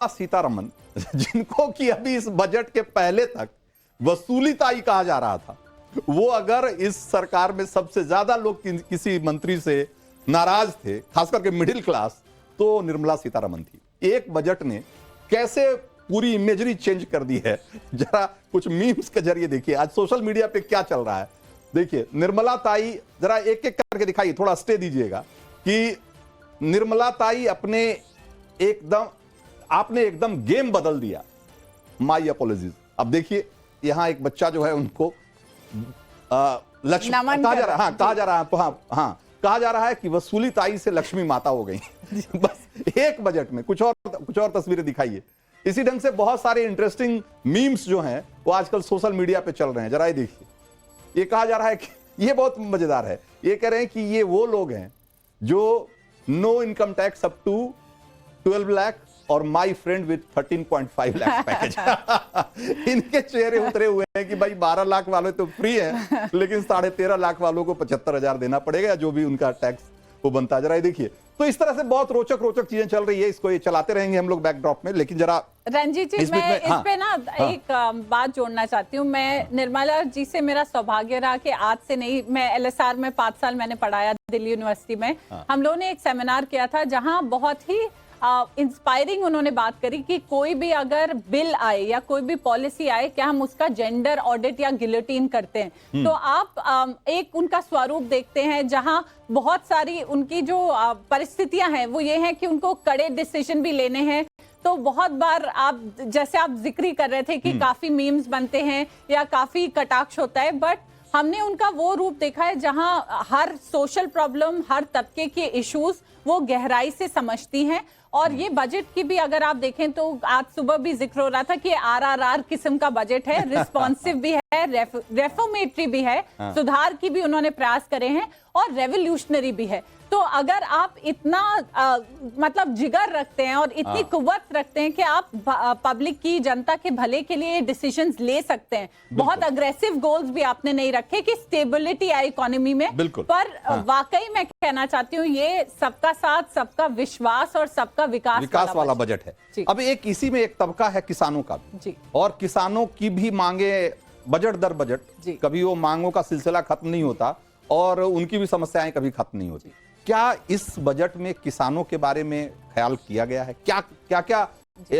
सीतारमण जिनको कि अभी इस बजट के पहले तक वसूलीताई कहा जा रहा था, वो अगर इस सरकार में सबसे ज्यादा लोग किसी मंत्री से नाराज थे, खास करके मिडिल क्लास, तो निर्मला सीतारमण थी। एक बजट ने कैसे पूरी इमेजरी चेंज कर दी है, जरा कुछ मीम्स के जरिए देखिए आज सोशल मीडिया पे क्या चल रहा है। देखिए निर्मला ताई, जरा एक एक करके दिखाइए, थोड़ा स्टे दीजिएगा कि निर्मला ताई आपने एकदम गेम बदल दिया। माई अपॉलॉजीज। अब देखिए यहां एक बच्चा जो है उनको लक्ष्मी कहा जा रहा है, कहा जा रहा है कि वसूली ताई से लक्ष्मी माता हो गई। बस एक बजट में कुछ और तस्वीरें दिखाइए। इसी ढंग से बहुत सारे इंटरेस्टिंग मीम्स जो हैं वो आजकल सोशल मीडिया पे चल रहे हैं। जरा ये देखिए, ये कहा जा रहा है कि ये बहुत मजेदार है, ये कह रहे हैं कि ये वो लोग हैं जो no income tax up to 12 lakh और my friend with 13.5 lakh package. इनके चेहरे उतरे हुए हैं कि भाई 12 लाख वाले तो फ्री हैं, लेकिन 13.5 लाख वालों को 75,000 देना पड़ेगा, जो भी उनका टैक्स वो बनता है। जरा ये देखिए, तो इस तरह से बहुत रोचक चीजें चल रही है। इसको ये चलाते रहेंगे हम लोग बैकड्रॉप में, लेकिन जरा रंजीत जी, मैं इस पे ना एक बात जोड़ना चाहती हूँ। मैं निर्मला जी से मेरा सौभाग्य रहा कि आज से नहीं, मैं LSR में 5 साल मैंने पढ़ाया दिल्ली यूनिवर्सिटी में। हम लोगों ने एक सेमिनार किया था जहां बहुत ही इंस्पायरिंग उन्होंने बात करी कि कोई भी अगर बिल आए या कोई भी पॉलिसी आए, क्या हम उसका जेंडर ऑडिट या गिलोटीन करते हैं। तो आप एक उनका स्वरूप देखते हैं जहां बहुत सारी उनकी जो परिस्थितियां हैं वो ये हैं कि उनको कड़े डिसीजन भी लेने हैं। तो बहुत बार आप जैसे आप जिक्र कर रहे थे कि काफी मीम्स बनते हैं या काफी कटाक्ष होता है, बट हमने उनका वो रूप देखा है जहां हर सोशल प्रॉब्लम, हर तबके के इश्यूज वो गहराई से समझती हैं। और ये बजट की भी अगर आप देखें तो आज सुबह भी जिक्र हो रहा था कि RRR किस्म का बजट है, रिस्पॉन्सिव भी है, रेफॉर्मेटरी भी है, सुधार की भी उन्होंने प्रयास करे हैं और रेवोल्यूशनरी भी है। तो अगर आप इतना मतलब जिगर रखते हैं और इतनी कुव्वत रखते हैं कि आप पब्लिक की, जनता के भले के लिए डिसीजंस ले सकते हैं, बहुत अग्रेसिव गोल्स भी आपने नहीं रखे कि स्टेबिलिटी आए इकोनॉमी में, पर वाकई मैं कहना चाहती हूँ ये सबका साथ, सबका विश्वास और सबका विकास वाला बजट है। अब एक इसी में एक तबका है किसानों का भी, और किसानों की भी मांगे बजट दर बजट, कभी वो मांगों का सिलसिला खत्म नहीं होता और उनकी भी समस्याएं कभी खत्म नहीं होती। क्या इस बजट में किसानों के बारे में ख्याल किया गया है? क्या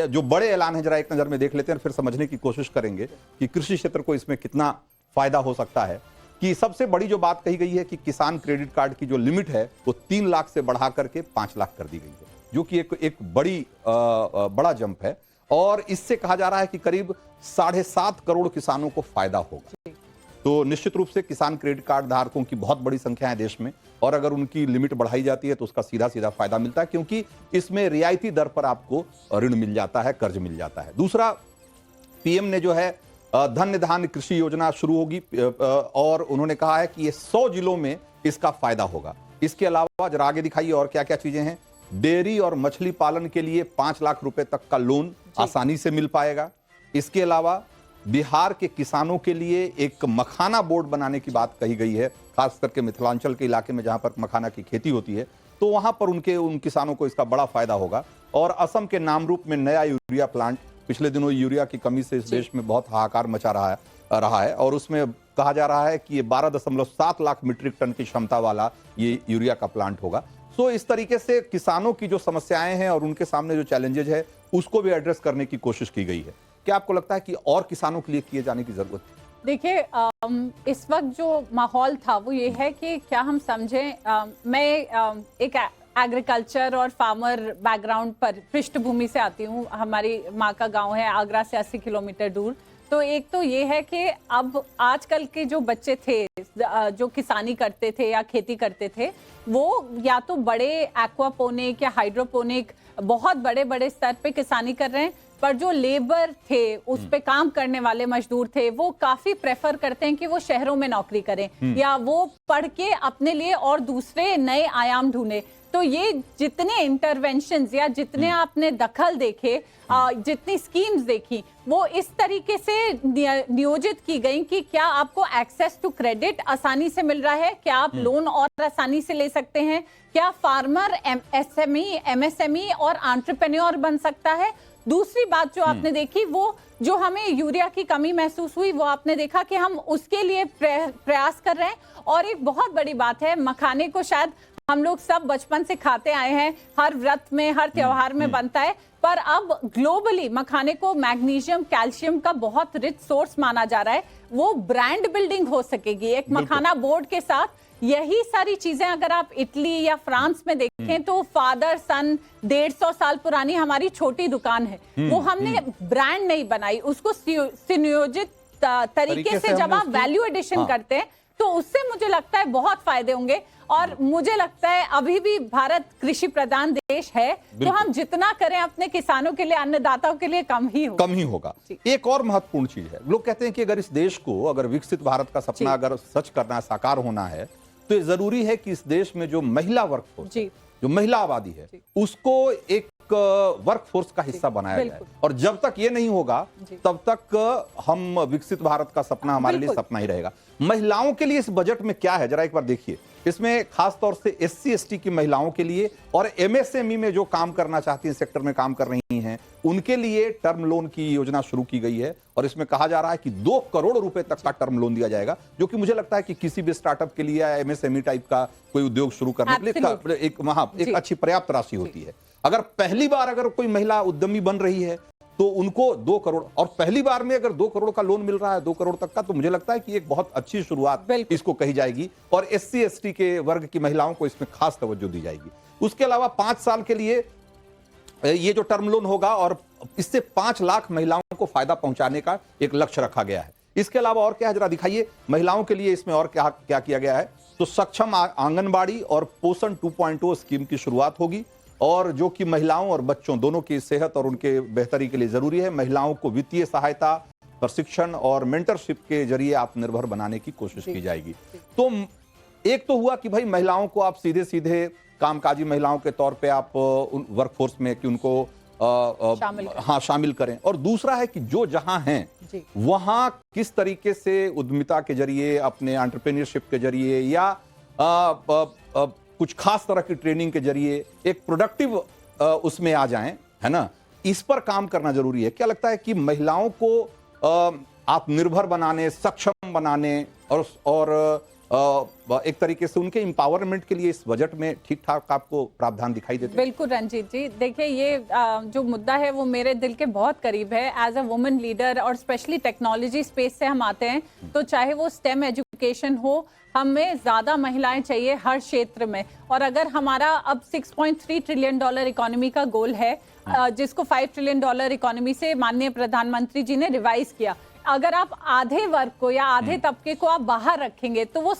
जो बड़े ऐलान है, जरा एक नजर में देख लेते हैं, फिर समझने की कोशिश करेंगे कि कृषि क्षेत्र को इसमें कितना फायदा हो सकता है। कि सबसे बड़ी जो बात कही गई है कि किसान क्रेडिट कार्ड की जो लिमिट है वो 3 लाख से बढ़ा करके 5 लाख कर दी गई है, जो कि एक बड़ा जंप है। और इससे कहा जा रहा है कि करीब 7.5 करोड़ किसानों को फायदा होगा। तो निश्चित रूप से किसान क्रेडिट कार्ड धारकों की बहुत बड़ी संख्या है देश में, और अगर उनकी लिमिट बढ़ाई जाती है तो उसका सीधा फायदा मिलता है, क्योंकि इसमें रियायती दर पर आपको ऋण मिल जाता है, कर्ज मिल जाता है। दूसरा, पीएम ने जो है धन्य धान्य कृषि योजना शुरू होगी, और उन्होंने कहा है कि ये 100 जिलों में इसका फायदा होगा। इसके अलावा जरा आगे दिखाइए और क्या क्या चीजें हैं। डेयरी और मछली पालन के लिए 5 लाख रुपए तक का लोन आसानी से मिल पाएगा। इसके अलावा बिहार के किसानों के लिए एक मखाना बोर्ड बनाने की बात कही गई है, खास करके मिथिलांचल के इलाके में जहां पर मखाना की खेती होती है, तो वहां पर उन किसानों को इसका बड़ा फायदा होगा। और असम के नामरूप में नया यूरिया प्लांट, पिछले दिनों यूरिया की कमी से इस देश में बहुत हाहाकार मचा रहा है, और उसमें कहा जा रहा है कि ये 12.7 लाख मीट्रिक टन की क्षमता वाला ये यूरिया का प्लांट होगा। तो इस तरीके से किसानों की जो समस्याएं हैं और उनके सामने जो चैलेंजेज है उसको भी एड्रेस करने की कोशिश की गई है। क्या आपको लगता है कि और किसानों के लिए किए जाने की जरूरत है? देखिए, इस वक्त जो माहौल था वो ये है कि क्या हम समझें, मैं एक एग्रीकल्चर और फार्मर बैकग्राउंड पर पृष्ठभूमि से आती हूँ। हमारी माँ का गांव है आगरा से 80 किलोमीटर दूर। तो एक तो ये है कि अब आजकल के जो बच्चे थे जो किसानी करते थे या खेती करते थे, वो या तो बड़े एक्वापोनिक या हाइड्रोपोनिक बहुत बड़े स्तर पे किसानी कर रहे हैं, पर जो लेबर थे, उस पे काम करने वाले मजदूर थे, वो काफी प्रेफर करते हैं कि वो शहरों में नौकरी करें या वो पढ़ के अपने लिए और दूसरे नए आयाम ढूंढे। तो ये जितने इंटरवेंशंस या जितने आपने दखल देखे, जितनी स्कीम्स देखी, वो इस तरीके से नियोजित की गई कि क्या आपको एक्सेस टू क्रेडिट आसानी से मिल रहा है, क्या आप लोन और आसानी से ले सकते हैं, क्या फार्मर एमएसएमई और एंटरप्रेन्योर बन सकता है। दूसरी बात जो आपने देखी, वो जो हमें यूरिया की कमी महसूस हुई, वो आपने देखा कि हम उसके लिए प्रयास कर रहे हैं। और एक बहुत बड़ी बात है, मखाने को शायद हम लोग सब बचपन से खाते आए हैं, हर व्रत में, हर त्योहार में बनता है, पर अब ग्लोबली मखाने को मैग्नीशियम, कैल्शियम का बहुत रिच सोर्स माना जा रहा है। वो ब्रांड बिल्डिंग हो सकेगी एक मखाना बोर्ड के साथ। यही सारी चीजें अगर आप इटली या फ्रांस में देखें तो फादर सन 150 साल पुरानी हमारी छोटी दुकान है, वो हमने ब्रांड नहीं बनाई, उसको सुनियोजित तरीके से जब आप वैल्यू एडिशन करते हैं तो उससे मुझे लगता है बहुत फायदे होंगे। और मुझे लगता है अभी भी भारत कृषि प्रधान देश है, तो हम जितना करें अपने किसानों के लिए, अन्नदाताओं के लिए कम ही होगा। एक और महत्वपूर्ण चीज है, लोग कहते हैं कि अगर इस देश को, अगर विकसित भारत का सपना अगर सच करना है, साकार होना है, तो ये जरूरी है कि इस देश में जो महिला वर्कफोर्स, जो महिला आबादी है, उसको एक वर्कफोर्स का हिस्सा बनाया जाए। और जब तक ये नहीं होगा तब तक हम विकसित भारत का सपना हमारे लिए सपना ही रहेगा। महिलाओं के लिए इस बजट में क्या है, जरा एक बार देखिए। इसमें खास तौर से SC ST की महिलाओं के लिए और MSME में जो काम करना चाहती हैं, सेक्टर में काम कर रही हैं, उनके लिए टर्म लोन की योजना शुरू की गई है। और इसमें कहा जा रहा है कि 2 करोड़ रुपए तक का टर्म लोन दिया जाएगा, जो कि मुझे लगता है कि किसी भी स्टार्टअप के लिए या MSME टाइप का कोई उद्योग शुरू करने के लिए एक अच्छी पर्याप्त राशि होती है। अगर पहली बार अगर कोई महिला उद्यमी बन रही है तो उनको 2 करोड़, और पहली बार में अगर 2 करोड़ का लोन मिल रहा है, 2 करोड़ तक का, तो मुझे लगता है कि एक बहुत अच्छी शुरुआत इसको कही जाएगी। और SC ST के वर्ग की महिलाओं को इसमें खास तवज्जो दी जाएगी। उसके अलावा 5 साल के लिए ये जो टर्म लोन होगा, और इससे 5 लाख महिलाओं को फायदा पहुंचाने का एक लक्ष्य रखा गया है। इसके अलावा और क्या है, जरा दिखाइए महिलाओं के लिए इसमें और क्या क्या किया गया है। तो सक्षम आंगनबाड़ी और पोषण 2.0 स्कीम की शुरुआत होगी, और जो कि महिलाओं और बच्चों दोनों की सेहत और उनके बेहतरी के लिए जरूरी है। महिलाओं को वित्तीय सहायता, प्रशिक्षण और मेंटरशिप के जरिए आत्मनिर्भर बनाने की कोशिश की जाएगी। तो एक तो हुआ कि भाई महिलाओं को आप सीधे सीधे कामकाजी महिलाओं के तौर पे आप वर्कफोर्स में कि उनको शामिल करें। और दूसरा है कि जो जहां हैं वहां किस तरीके से उद्यमिता के जरिए, अपने एंटरप्रेन्योरशिप के जरिए या कुछ खास तरह की ट्रेनिंग के जरिए एक प्रोडक्टिव उसमें आ जाएं, है ना। इस पर काम करना जरूरी है। क्या लगता है कि महिलाओं को आत्मनिर्भर बनाने, सक्षम बनाने और एक तरीके से उनके एम्पावरमेंट के लिए इस बजट में ठीक ठाक आपको प्रावधान दिखाई देते हैं? बिल्कुल रंजीत जी, देखिए ये जो मुद्दा है वो मेरे दिल के बहुत करीब है। एज अ वुमेन लीडर और स्पेशली टेक्नोलॉजी स्पेस से हम आते हैं, तो चाहे वो स्टेम एजुकेशन हो, हमें ज्यादा महिलाएं चाहिए हर क्षेत्र में। और अगर हमारा अब $6.3 ट्रिलियन इकोनॉमी का गोल है, जिसको $5 ट्रिलियन इकोनॉमी से माननीय प्रधानमंत्री जी ने रिवाइज किया, अगर आप आधे वर्ग को या आधे तबके को आप बाहर रखेंगे तो वो